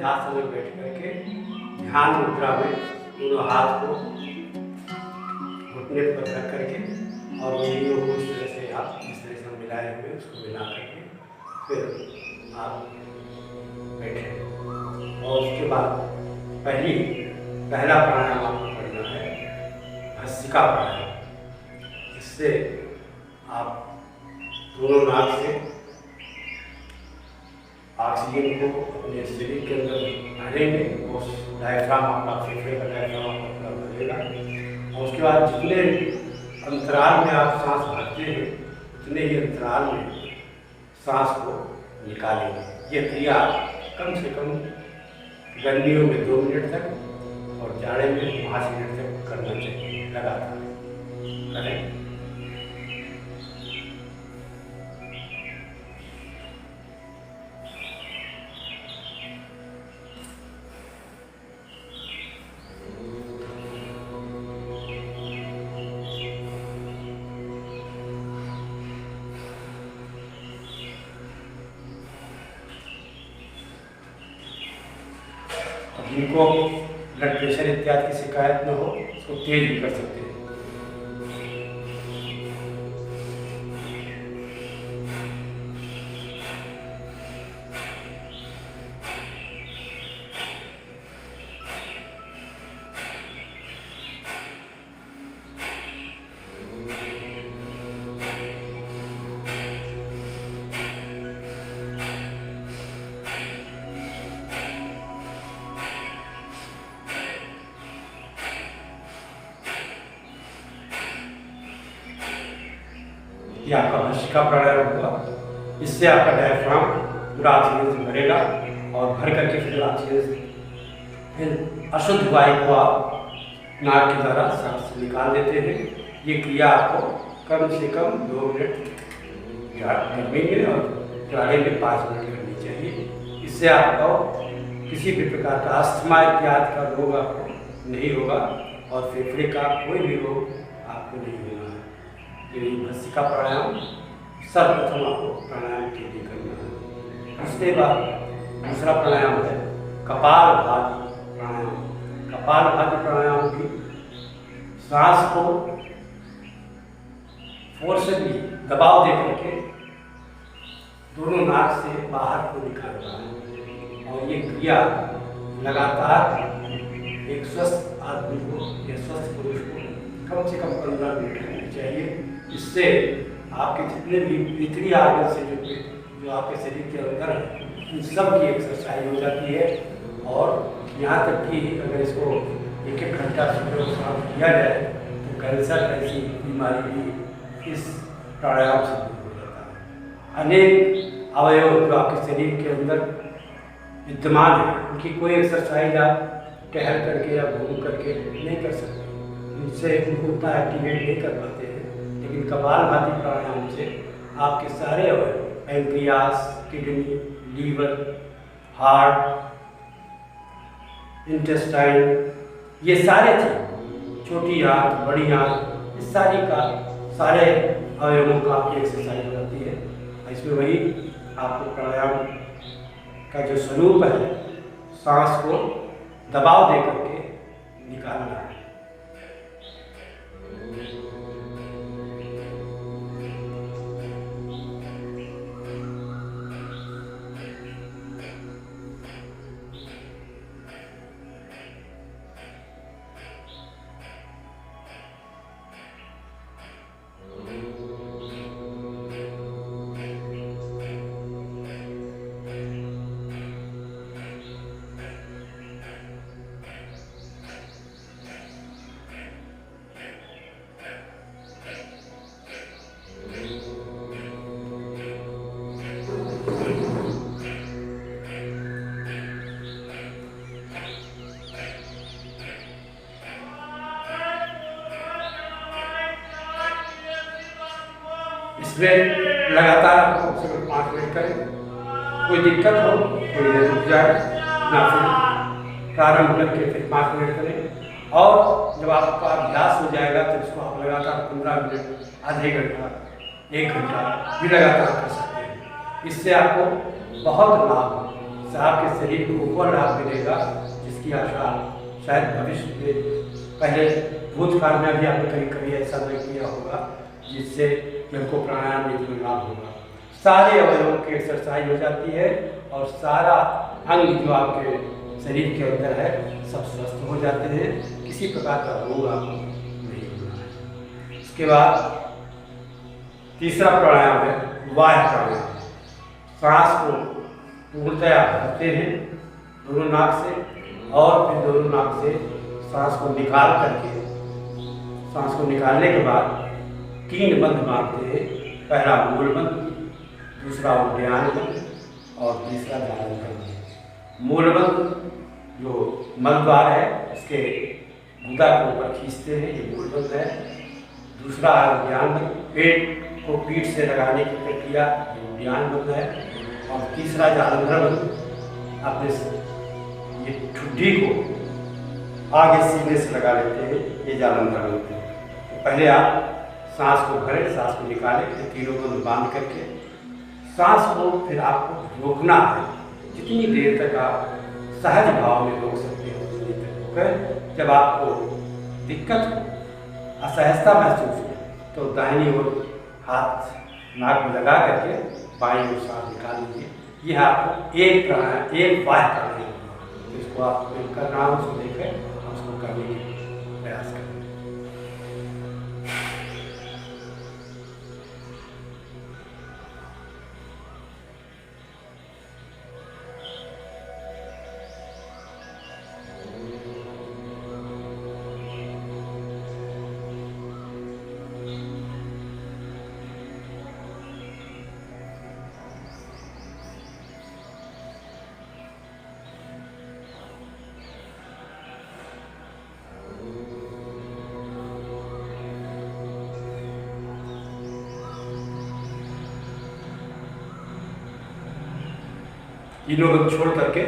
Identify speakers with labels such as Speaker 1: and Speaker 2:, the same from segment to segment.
Speaker 1: सिद्धासन में बैठ करके ध्यान मुद्रा में दोनों हाथ को घुटने पर रख करके और उंगलियों को इस तरह से आप इस तरह से मिलाए हुए उसको मिला करके फिर आप बैठे और उसके बाद पहला प्राणायाम आपको करना है भस्त्रिका प्राणायाम। इससे आप दोनों नाक से ऑक्सीजन को अपने शरीर के अंदर भरेंगे, उस डायफ्राम आपका फेफड़े का डायफ्राम आपका पूरा भरेगा और उसके बाद जितने अंतराल में आप सांस भरते हैं उतने ही अंतराल में सांस को निकालेंगे। ये क्रिया कम से कम गर्मियों में 2 मिनट तक और जाड़े में 5 मिनट तक करना चाहिए लगातार करें। जिनको ब्लड प्रेशर इत्यादि की शिकायत न हो उसको तेज भी कर सकते हैं। ये आपका भस्त्रिका प्राणायाम हुआ। इससे आपका डायफ्राम पूरा ऑक्सीजन से भरेगा और भर करके फिर ऑक्सीजन फिर अशुद्ध वायु को आप नाक के द्वारा सांस से निकाल देते हैं। ये क्रिया आपको कम से कम 2 मिनट करनी और जाड़े में 5 मिनट करनी चाहिए। इससे आपको किसी भी प्रकार का अस्थमा इत्यादि का रोग आपको नहीं होगा और फेफड़े का कोई भी रोग आपको नहीं होगा। यही भस्त्रिका प्राणायाम सर्वप्रथम आपको प्राणायाम के लिए करना है। उसके बाद दूसरा प्राणायाम है कपालभाति प्राणायाम। कपालभाति प्राणायाम की सांस को फोर्सली दबाव दे करके दोनों नाक से बाहर को निकालना है और ये क्रिया लगातार एक स्वस्थ आदमी को या स्वस्थ पुरुष को कम से कम 15 मिनट करनी चाहिए। इससे आपके जितने भी भीतरी आर्गन से जो आपके शरीर के अंदर है उन सब की एक्सरसाइज हो जाती है और यहाँ तक कि अगर इसको 1-1 घंटा सुबह और शाम किया जाए तो कैंसर ऐसी बीमारी भी इस प्राणायाम से दूर हो जाता है। अनेक अवयव जो आपके शरीर के अंदर विद्यमान है उनकी कोई एक्सरसाइज आप टहल करके या घूम करके नहीं कर सकते, इनसे उनको उतना एक्टिवेट नहीं कर पाते हैं। लेकिन कपालभाति प्राणायाम से आपके सारे अवयव pancreas, kidney, liver, heart, intestine, ये सारे चीज, छोटी आंत, बड़ी आंत, इस सारे अवयवों का आपकी एक्सरसाइज हो जाती है। इसमें वही आपको प्राणायाम का जो स्वरूप है सांस को दबाव दे करके निकालना है। इसमें लगातार आपको कम से कम 5 मिनट करें। कोई दिक्कत हो तो ये रुक जाए ना, फिर प्रारंभ करके फिर 5 मिनट करें और जब आपका अभ्यास हो जाएगा तो इसको आप लगातार 15 मिनट, आधे घंटा, 1 घंटा भी लगातार कर सकते हैं। इससे आपको बहुत लाभ इससे आपके शरीर को ऊपर लाभ मिलेगा, जिसकी आशा शायद भविष्य में, पहले भूतकाल में भी आपने कभी कभी ऐसा नहीं किया होगा, जिससे हमको प्राणायाम में लाभ होगा। सारे अवयवों की एक्सरसाइज हो जाती है और सारा अंग जो आपके शरीर के अंदर है सब स्वस्थ हो जाते हैं, किसी प्रकार का रोग आपको नहीं होना है। इसके बाद तीसरा प्राणायाम है वायु प्राणायाम। सांस को पूर्णतया भरते हैं दोनों नाक से और फिर दोनों नाक से सांस को निकाल करके, सांस को निकालने के बाद 3 बंद मारते हैं। पहला मूल बंद, दूसरा उद्यान बंद और तीसरा जालन बंद। मूल बंद जो मलद्वार है उसके गुदा को ऊपर खींचते हैं, ये मूल बंद है। दूसरा उद्यान बंद, पेट को पीठ से लगाने की प्रक्रिया, ये उद्यान बंद है। और तीसरा जालंधर बंद, अपने ये ठुड्डी को आगे सीने से लगा लेते हैं, ये जालंधर बंद है। तो पहले आप सांस को भरें, सांस को निकालें, ये तीनों बंद बांध करके सांस को फिर आपको रोकना है। जितनी देर तक आप सहज भाव में रोक सकते हो उतनी देर रोकें। जब आपको दिक्कत हो, असहजता महसूस हो, तो दाहिनी ओर हाथ नाक में लगा करके बाईं ओर सांस निकाल लीजिए। यह आपको एक प्राणायाम, एक वायु प्राणायाम, जिसको आप कर रहा हूँ उसको देखें, उसको करने की प्रयास करें। तीनों बंद छोड़ करके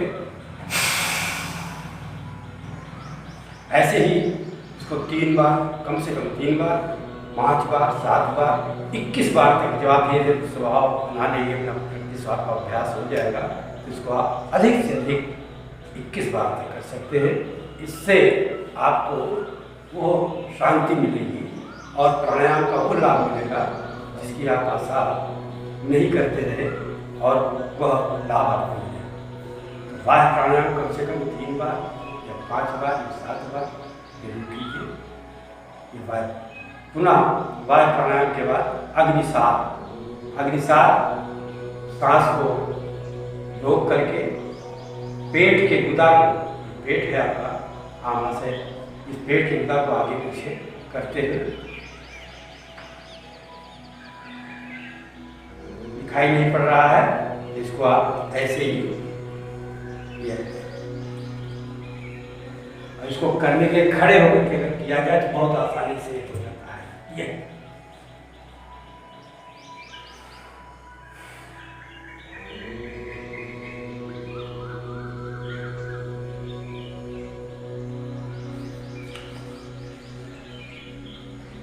Speaker 1: ऐसे ही इसको 3 बार, कम से कम 3 बार, 5 बार, 7 बार, 21 बार तक। जब आप ये स्वभाव बना लेंगे, अपना प्रैक्टिस आपका अभ्यास हो जाएगा, तो इसको आप अधिक से अधिक 21 बार तक कर सकते हैं। इससे आपको वो शांति मिलेगी और प्राणायाम का वो लाभ मिलेगा जिसकी आप आशा नहीं करते रहे, और वह लाभ आपको मिलेगा। तो वायु प्राणायाम कम से कम 3 बार या 5 बार या 7 बार जरूर कीजिए। ये वायु, पुनः वायु प्राणायाम के बाद अग्निसार। अग्निसार सांस को रोक करके पेट के गुदा को, पेट है आपका आमाशय, इस पेट के गुदा को आगे पीछे करते हुए, दिखाई नहीं पड़ रहा है, इसको आप ऐसे ही और इसको करने के खड़े होकर के अगर किया जाए तो बहुत आसानी से हो जाता है। ये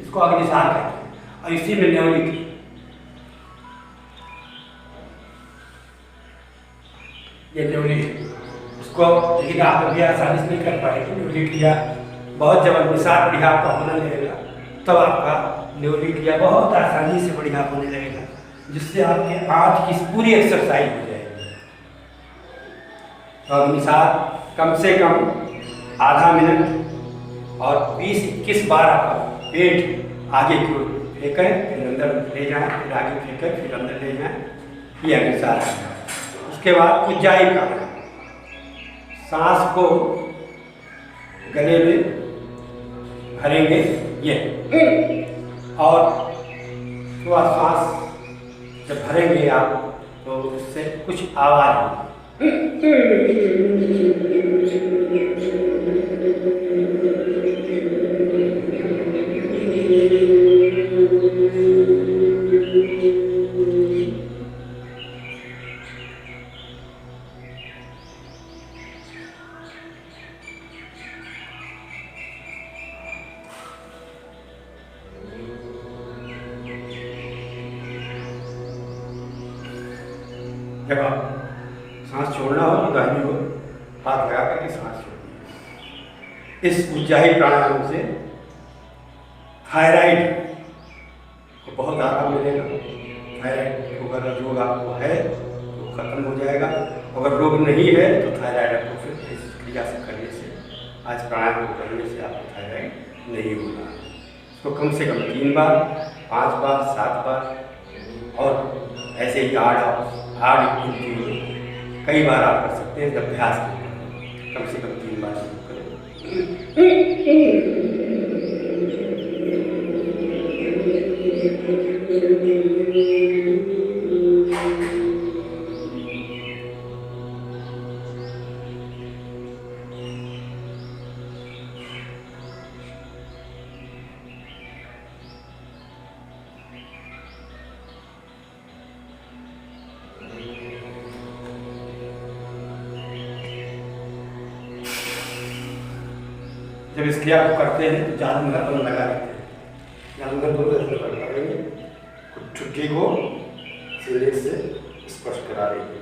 Speaker 1: इसको अग्निसार कहते हैं और इसी में न्योली की ये न्योली उसको, लेकिन आप अभी आसानी से नहीं कर पाएंगे। न्योली क्रिया बहुत, जब अग्निसार बढ़िया आपका होने लगेगा तब आपका न्योली क्रिया बहुत आसानी से बढ़िया होने लगेगा, जिससे आपके आँख की पूरी एक्सरसाइज हो जाएगी। तो अग्निसार कम से कम आधा मिनट और 20-21 बार आपका पेट आगे की ओर फेंकें, फिर अंदर ले जाएं, फिर आगे फेंकें, फिर अंदर ले जाएं। ये अग्निसार है। उसके बाद उज्जाई प्राणायाम। सांस को गले में भरेंगे ये, और थोड़ा सांस जब भरेंगे आप तो उससे कुछ आवाज होगी। जब आप सांस छोड़ना हो तो दाहिनी ओर हाथ लगा करके सांस छोड़नी है। इस उज्जाई प्राणायाम से थायराइड को बहुत आराम मिलेगा। थायराइड अगर रोग आपको है तो खत्म हो जाएगा, अगर रोग नहीं है तो थायराइड आपको फिर इस क्रिया से करने से, आज प्राणायाम को करने से आपको थायराइड नहीं होगा। इसको कम से कम 3 बार, 5 बार, 7 बार और ऐसे ही 8 कई बार आप कर सकते हैं। अभ्यास कम से कम 3 बार शुरू करें। जब इस क्रिया को करते हैं तो जादूगर दोनों लगा लेते हैं। जादूगर दोनों ऐसे करेंगे, ठुड्डी को सिरे से स्पर्श करा देंगे।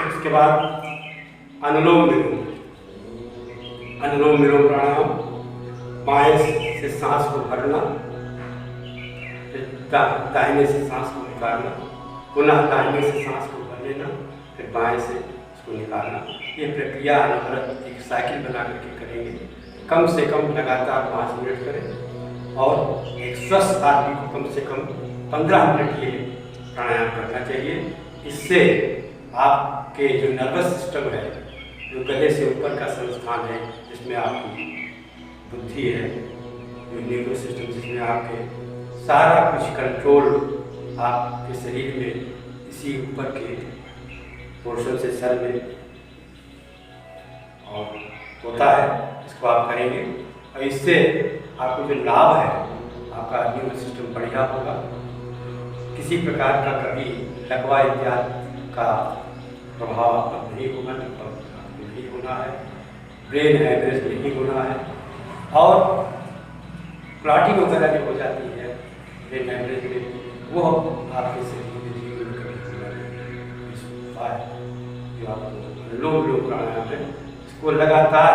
Speaker 1: उसके बाद अनुलोम विलोम। अनुलोम विलोम प्राणायाम, बाएं से सांस को भरना, फिर दाहिने से सांस को निकालना, पुनः दाहिने से सांस को भर लेना, फिर बाएं से उसको निकालना। ये प्रक्रिया अनवरत एक साइकिल बना करके करेंगे। कम से कम लगातार 5 मिनट करें और एक स्वस्थ आदमी को कम से कम 15 मिनट ये प्राणायाम करना चाहिए। इससे आपके जो नर्वस सिस्टम है, जो गले से ऊपर का संस्थान है, जिसमें आपकी बुद्धि है, जो न्यूरो सिस्टम जिसमें आपके सारा कुछ कंट्रोल आपके शरीर में इसी ऊपर के पोर्शन से सर में और होता है, इसको आप करेंगे और इससे आपको जो लाभ है, आपका न्यूरो सिस्टम बढ़िया होगा। किसी प्रकार का कभी लकवा इत्यादि का प्रभाव आपका नहीं होगा, नहीं होना है, ब्रेन हैमरेज नहीं होना है और क्लॉटिंग वगैरह जो हो जाती है ब्रेन हैमरेज में, वो आपके शरीर में जीवन जो आपको लोग प्राणायाम है, इसको लगातार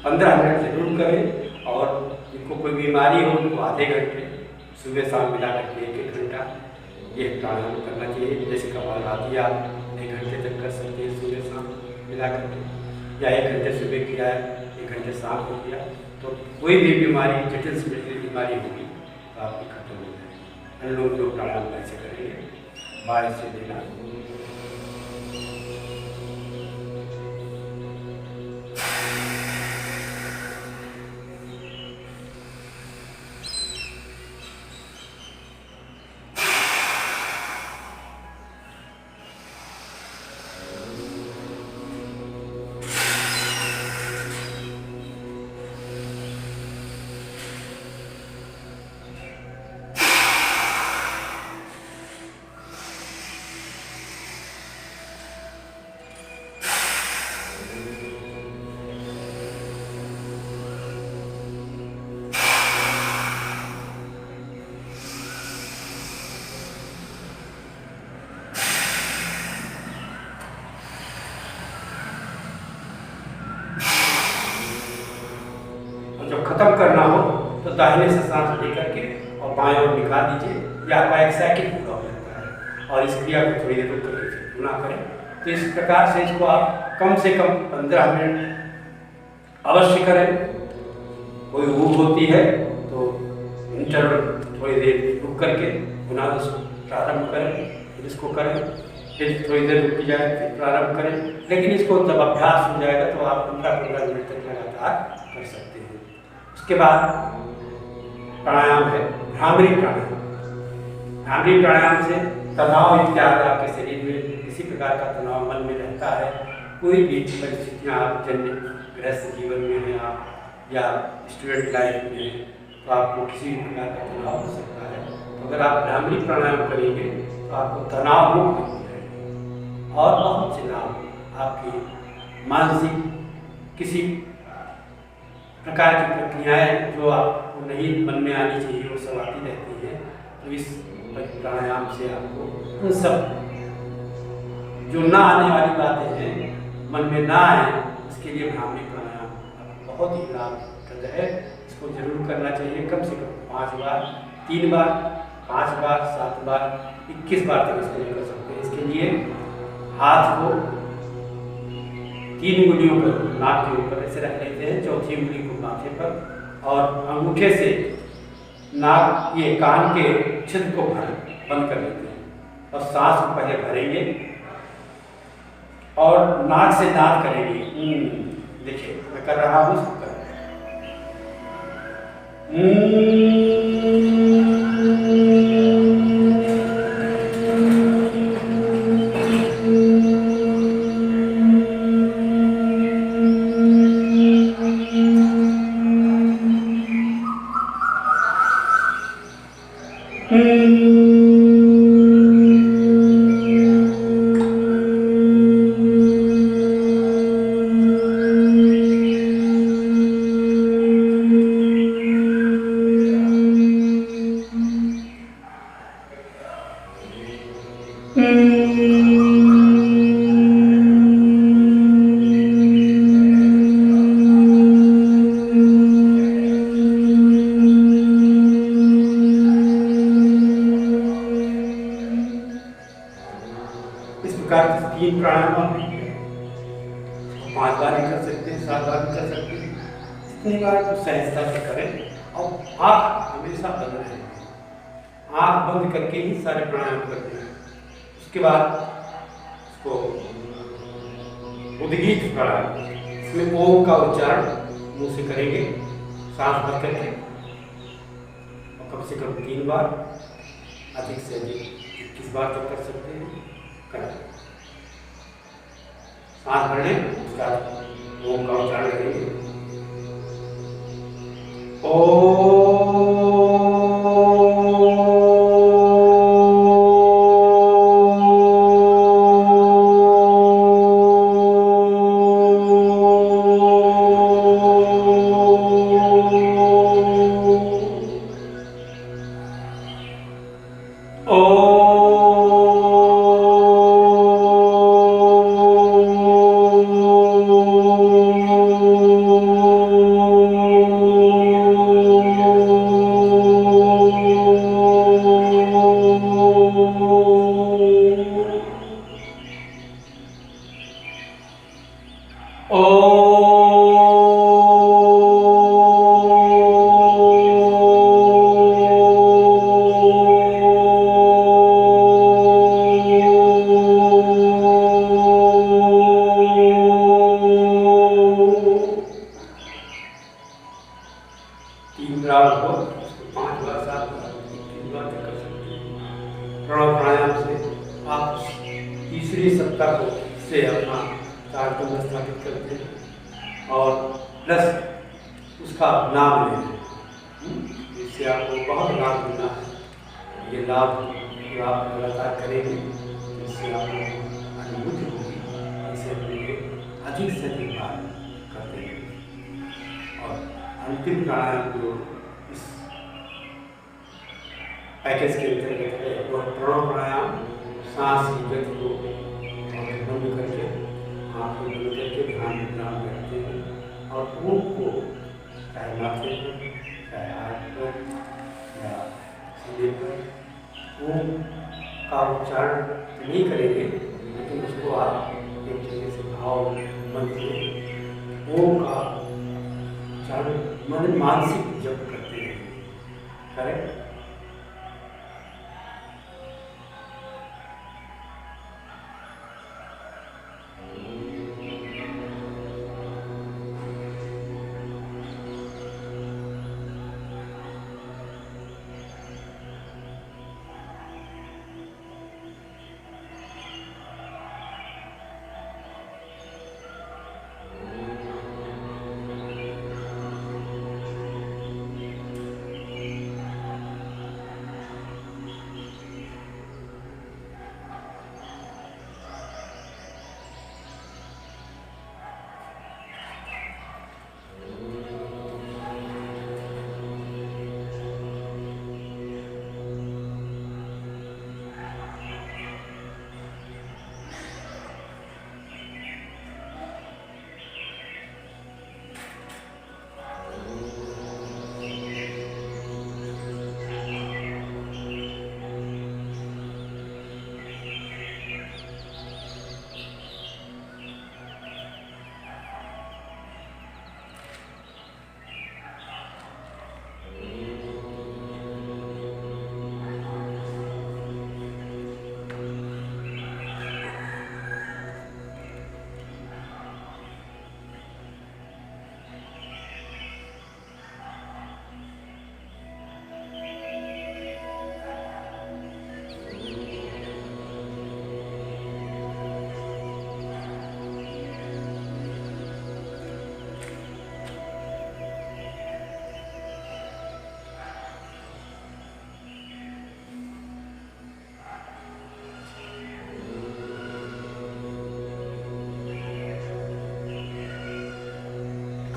Speaker 1: 15 मिनट जरूर करें। और जिनको कोई बीमारी हो उनको आधे घंटे सुबह शाम मिला करके 1-1 घंटा ये प्राणायाम करना चाहिए। जैसे कपालभाति आप 1 घंटे तक कर सकते हैं सुबह शाम मिला करके, या 1 घंटे सुबह किया है, 1 घंटे शाम को किया, तो कोई भी बीमारी, जटिल से जटिल बीमारी होगी तो आपकी खत्म हो जाएगी। अनुलोम विलोम प्राणायाम कैसे करेंगे, बाएं से देना, जब खत्म करना हो तो दाहिने से सांस लेकर के और बाएं ओर निकाल दीजिए। यह आपका एक साइकिल पूरा हो जाता है और इस क्रिया को थोड़ी देर रुक करके गुना करें। तो इस प्रकार से इसको आप कम से कम 15 मिनट अवश्य करें। कोई ऊब होती है तो इंटरवल थोड़ी देर रुक करके पुनः प्रारंभ करें, फिर इसको करें, फिर थोड़ी देर रुक जाए, फिर प्रारंभ करें। लेकिन इसको जब अभ्यास हो जाएगा तो आप 15-15 मिनट तक लगातार कर सकते हैं। उसके बाद प्राणायाम है भ्रामरी प्राणायाम। भ्रामरी प्राणायाम से तनाव इत्यादि आपके शरीर में किसी प्रकार का तनाव मन में रहता है, कोई भी परिस्थितियाँ आप जन्य गृहस्थ जीवन में हैं आप या स्टूडेंट लाइफ में हैं, तो आपको किसी भी प्रकार का तनाव हो सकता है। तो अगर आप भ्रामरी प्राणायाम करेंगे तो आपको तनाव मुक्त हो जाएगा और बहुत से लाभ आपकी मानसिक किसी प्रकार की प्रक्रियाएं जो आपको नहीं मन में आनी चाहिए वो सब आती रहती हैं। तो इस प्राणायाम से आपको उन सब जो ना आने वाली बातें हैं मन में ना आए, उसके लिए भ्रामरी प्राणायाम बहुत ही लाभप्रद है। इसको जरूर करना चाहिए, कम से कम 5 बार, 3 बार, 5 बार, 7 बार, 21 बार तक इसको कर सकते हैं। इसके लिए हाथ को 3 उंगलियों पर नाक के ऊपर ऐसे रख लेते हैं, चौथी उंगली को माथे पर और अंगूठे से नाक ये कान के छिद्र को बंद कर लेते हैं और सांस को पहले भरेंगे और नाक से दांत करेंगे। देखिए मैं कर रहा हूँ, उसको कर इस प्रकार के 3 प्राणायाम आप 5 बार भी कर सकते हैं, 7 बार भी कर सकते हैं। इतनी बार तो सहजता से करें और आँख हमेशा बंद रहे, आँख बंद करके ही सारे प्राणायाम करते हैं। उसके बाद उसको उद्गीत प्राणायाम, इसमें ओम का उच्चारण मुंह से करेंगे सांस भर करके और कम से कम 3 बार, अधिक से अधिक 21 बार तक कर सकते हैं। करें सांस भरने उसका ओम का उच्चारण करेंगे। प्रणव प्राणायाम से आप तीसरी सप्ताह को से अपना तारतम्य स्थापित करते हैं और प्लस उसका नाम लें, जिससे आपको बहुत लाभ मिलना है। ये लाभ आप लगातार करेंगे जिससे आपको अनुभूति होगी, इसे अपने अधिक से अधिक बार करते हैं। और अंतिम प्राणायाम जो इस पैकेज के अंतर्गत है वह प्रणव प्राणायाम, सांस की गति को बंद करके आँख को बंद करके ध्यान विराम करते हैं और ओम को चाहे माथे पर, चाहे हाथ पर या सीधे पर ओम का उच्चारण नहीं करेंगे, लेकिन उसको आप एक जगह से भाव मन से ओम का उच्चारण मन मानसिक जप करते हैं। करेक्ट?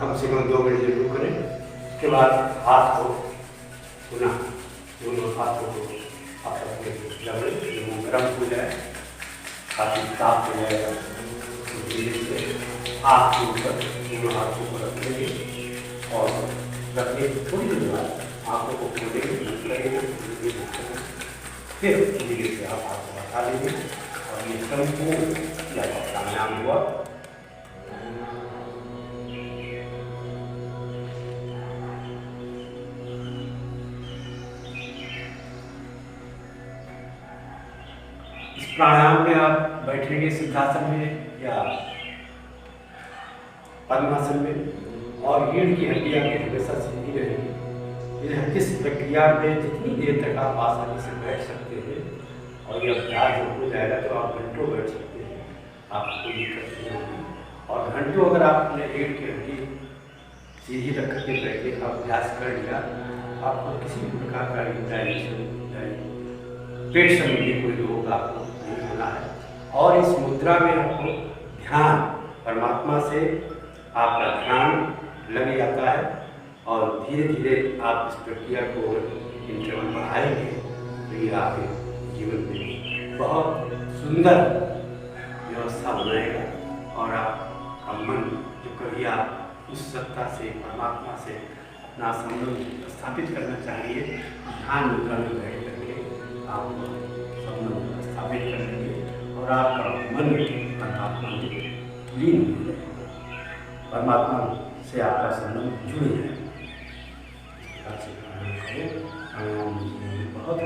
Speaker 1: कम से कम 2 मिनट जरूर करें। उसके बाद हाथ को पुनः दोनों हाथों को आपस में रगड़ें, जो गर्म हो जाए, काफ़ी साफ हो जाएगा। धीरे से हाथ के ऊपर दोनों हाथों को रख लेंगे और रखने थोड़ी देर बाद आँखों को खोलेंगे, फिर धीरे से आप हाथ को हटा लेंगे और ये संपूर्ण प्राणायाम हुआ। इस प्राणायाम में आप बैठेंगे सिद्धासन में या पद्मासन में और रीढ़ की हड्डियां भी हमेशा सीधी रहेगी। इस प्रक्रिया में जितनी देर तक आप आसानी से बैठ सकते हैं और ये अभ्यास जब हो जाएगा तो आप घंटों बैठ सकते हैं, आपको कोई दिक्कत नहीं होगी। और घंटों अगर आपने रीढ़ की हड्डी सीधी रख करके बैठने का अभ्यास कर लिया, आपको किसी भी प्रकार का डायजेशन पेट संबंधी कोई रोग आपको नहीं होना है। और इस मुद्रा में आपको ध्यान, परमात्मा से आपका ध्यान लग जाता है और धीरे धीरे आप इस प्रक्रिया को इंटरवल बढ़ाएंगे तो ये आपके जीवन में बहुत सुंदर व्यवस्था बनाएगा और आपका मन जो कभी आप उस सत्ता से, परमात्मा से अपना संबंध स्थापित करना चाहिए, ध्यान मुद्रा में बैठ करके आप संबंध स्थापित कर लेंगे और आपका मन परमात्मा में लीन हो जाएगा, परमात्मा से आपका संबंध जुड़ जाएगा। बहुत